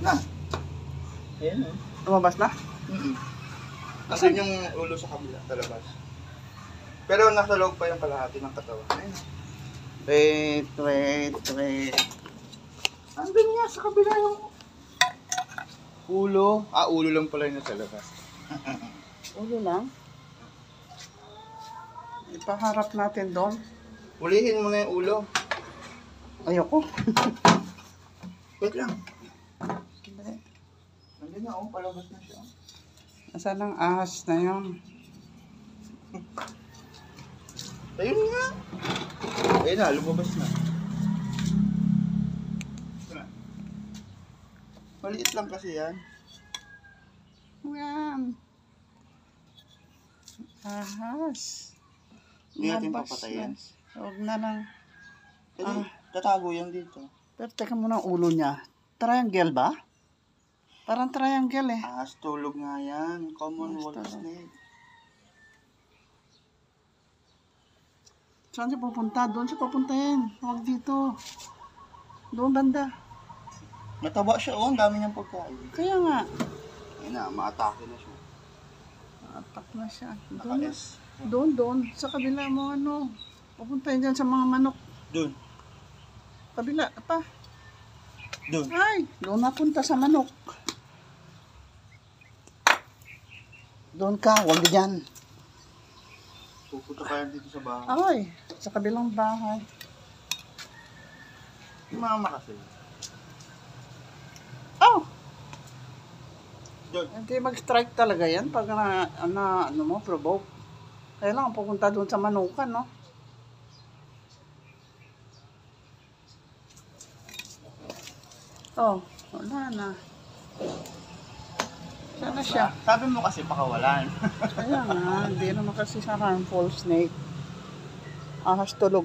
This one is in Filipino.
na. Ayan o. Lumabas na? Kasi yung ulo sa kabila, sa labas. Pero nasa loob pa yung kalahati ng katawan. Ayun. Wait. Andun nga sa kabila yung Ulo. Ulo lang pala yung nasa labas. ulo lang. Ipaharap natin doon. Ulihin mo na yung ulo. Ayoko. Wait lang. Nandiyan na, palabas na siya. Asan ang ahas na yun? Ayun nga. Ayun na, lumabas na. Maliit lang kasi yan. Yan. Ahas. Hindi natin Lumabas papatayin. na. Huwag na lang. Tatago yan dito. Pero teka muna ang ulo niya. Triangle ba? Parang triangle eh. Ahas tulog nga yan. Common Ahas wolf tulog. snake. Saan siya pupunta? Doon siya papuntahin. Huwag dito. Doon banda. Mataba siya, ang dami niyang pagkain. Kaya nga. Ayun na, maatake na siya. Atak na siya. Doon, Naka-S. doon. Sa kabila mo ano. Pupuntahin dyan sa mga manok. Doon. Kabila pa. Doon. Ay, doon napunta sa manok. Doon ka, huwag dyan. Pupunta pa yan dito sa bahay. Ay, sa kabilang bahay. Yung mama kasi. Oh! Doon. Hindi mag-strike talaga yan pag ano mo, provoke. Kailangan pupunta doon sa manukan, no? Oh, wala na. Sana siya. Sabi mo kasi pakawalan. Kaya nga, hindi naman kasi sa harmful snake. Ahas tulog.